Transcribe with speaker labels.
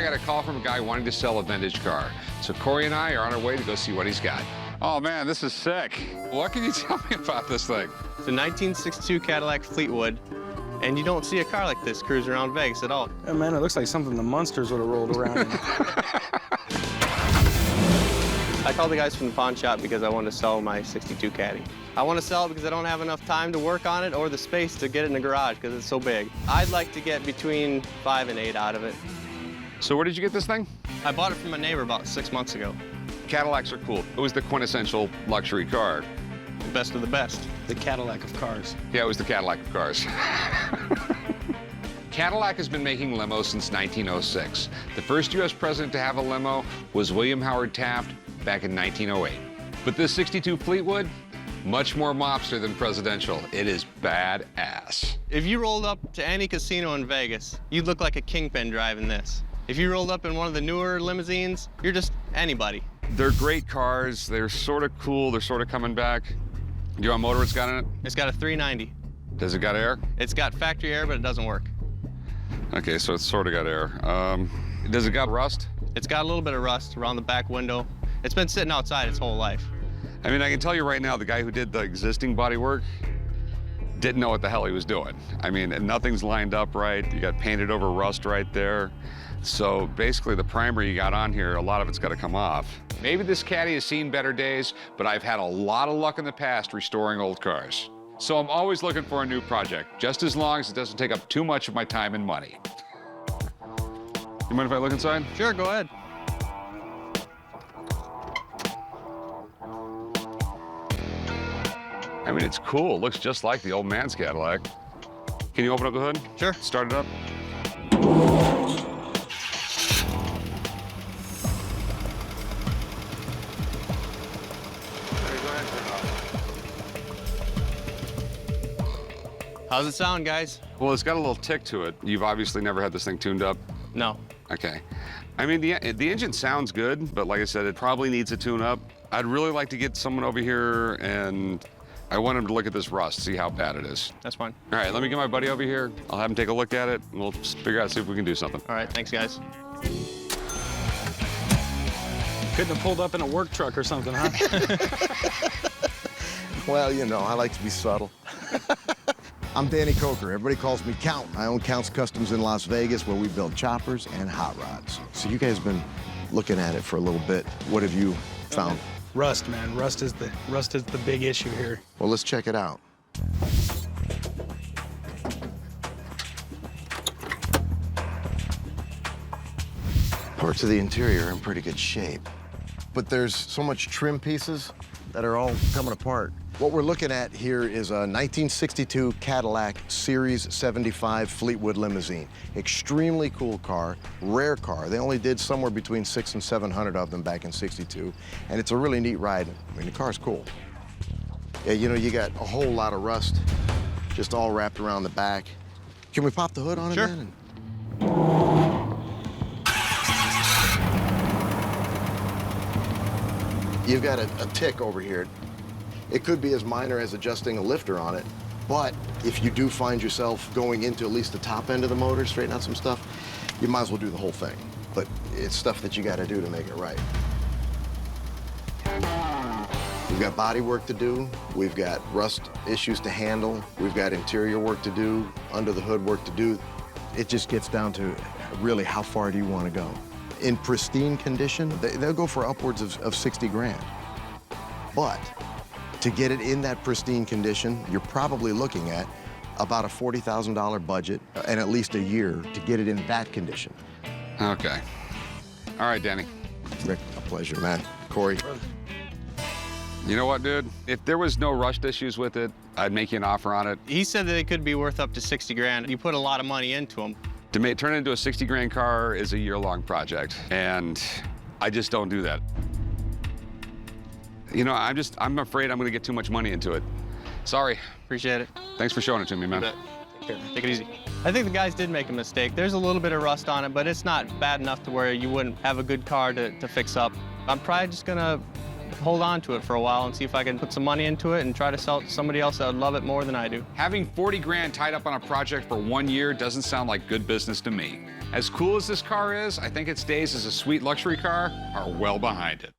Speaker 1: got a call from a guy wanting to sell a vintage car. So Corey and I are on our way to go see what he's got. Oh man, this is sick. What can you tell me about this thing?
Speaker 2: It's a 1962 Cadillac Fleetwood, and you don't see a car like this cruise around Vegas at all.
Speaker 3: Yeah, man, it looks like something the Munsters would have rolled around in.
Speaker 2: I called the guys from the pawn shop because I wanted to sell my 62 Caddy. I want to sell it because I don't have enough time to work on it or the space to get it in the garage because it's so big. I'd like to get between 5 and 8 out of it.
Speaker 1: So where did you get this thing?
Speaker 2: I bought it from my neighbor about 6 months ago.
Speaker 1: Cadillacs are cool. It was the quintessential luxury car.
Speaker 2: The best of the best.
Speaker 3: The Cadillac of cars.
Speaker 1: Yeah, it was the Cadillac of cars. Cadillac has been making limos since 1906. The first U.S. president to have a limo was William Howard Taft back in 1908. But this 62 Fleetwood, much more mobster than presidential. It is badass.
Speaker 2: If you rolled up to any casino in Vegas, you'd look like a kingpin driving this. If you rolled up in one of the newer limousines, you're just anybody.
Speaker 1: They're great cars. They're sort of cool. They're sort of coming back. Do you know what motor it's got in it?
Speaker 2: It's got a 390.
Speaker 1: Does it got air?
Speaker 2: It's got factory air, but it doesn't work.
Speaker 1: Okay, so it's sort of got air. Does it got rust?
Speaker 2: It's got a little bit of rust around the back window. It's been sitting outside its whole life.
Speaker 1: I mean, I can tell you right now, the guy who did the existing body work didn't know what the hell he was doing. I mean, nothing's lined up right. You got painted over rust right there. So basically the primer you got on here, a lot of it's got to come off. Maybe this Caddy has seen better days, but I've had a lot of luck in the past restoring old cars. So I'm always looking for a new project, just as long as it doesn't take up too much of my time and money. You mind if I look inside?
Speaker 2: Sure, go ahead.
Speaker 1: I mean, it's cool. It looks just like the old man's Cadillac. Can you open up the hood?
Speaker 2: Sure.
Speaker 1: Start it up.
Speaker 2: How's it sound, guys?
Speaker 1: Well, it's got a little tick to it. You've obviously never had this thing tuned up.
Speaker 2: No.
Speaker 1: Okay. I mean, the engine sounds good, but like I said, it probably needs a tune-up. I'd really like to get someone over here, and I want him to look at this rust, see how bad it is.
Speaker 2: That's fine.
Speaker 1: All right, let me get my buddy over here. I'll have him take a look at it, and we'll figure out, see if we can do something.
Speaker 2: All right, thanks, guys.
Speaker 3: Couldn't have pulled up in a work truck or something, huh?
Speaker 4: Well, you know, I like to be subtle. I'm Danny Coker. Everybody calls me Count. I own Count's Customs in Las Vegas, where we build choppers and hot rods. So you guys have been looking at it for a little bit. What have you found?
Speaker 3: Rust, man. Rust is the big issue here.
Speaker 4: Well, let's check it out. Parts of the interior are in pretty good shape, but there's so much trim pieces that are all coming apart. What we're looking at here is a 1962 Cadillac Series 75 Fleetwood limousine. Extremely cool car, rare car. They only did somewhere between 600 and 700 of them back in '62, and it's a really neat ride. I mean, the car's cool. Yeah, you know, you got a whole lot of rust just all wrapped around the back. Can we pop the hood on it,
Speaker 2: Sure.
Speaker 4: man? You've got a tick over here. It could be as minor as adjusting a lifter on it, but if you do find yourself going into at least the top end of the motor, straighten out some stuff, you might as well do the whole thing. But it's stuff that you gotta do to make it right. We've got body work to do. We've got rust issues to handle. We've got interior work to do, under the hood work to do. It just gets down to really how far do you wanna go. In pristine condition, they'll go for upwards of 60 grand. But to get it in that pristine condition, you're probably looking at about a $40,000 budget and at least a year to get it in that condition.
Speaker 1: Okay. All right, Danny.
Speaker 4: Rick, a pleasure, man. Corey.
Speaker 1: You know what, dude? If there was no rust issues with it, I'd make you an offer on it.
Speaker 2: He said that it could be worth up to 60 grand. You put a lot of money into them.
Speaker 1: To turn it into a 60 grand car is a year-long project, and I just don't do that. You know, I'm afraid I'm gonna get too much money into it. Sorry.
Speaker 2: Appreciate it.
Speaker 1: Thanks for showing it to me, man.
Speaker 2: Take care. Take it easy. I think the guys did make a mistake. There's a little bit of rust on it, but it's not bad enough to where you wouldn't have a good car to fix up. I'm probably just gonna hold on to it for a while and see if I can put some money into it and try to sell it to somebody else that would love it more than I do.
Speaker 1: Having 40 grand tied up on a project for 1 year doesn't sound like good business to me. As cool as this car is, I think its days as a sweet luxury car are well behind it.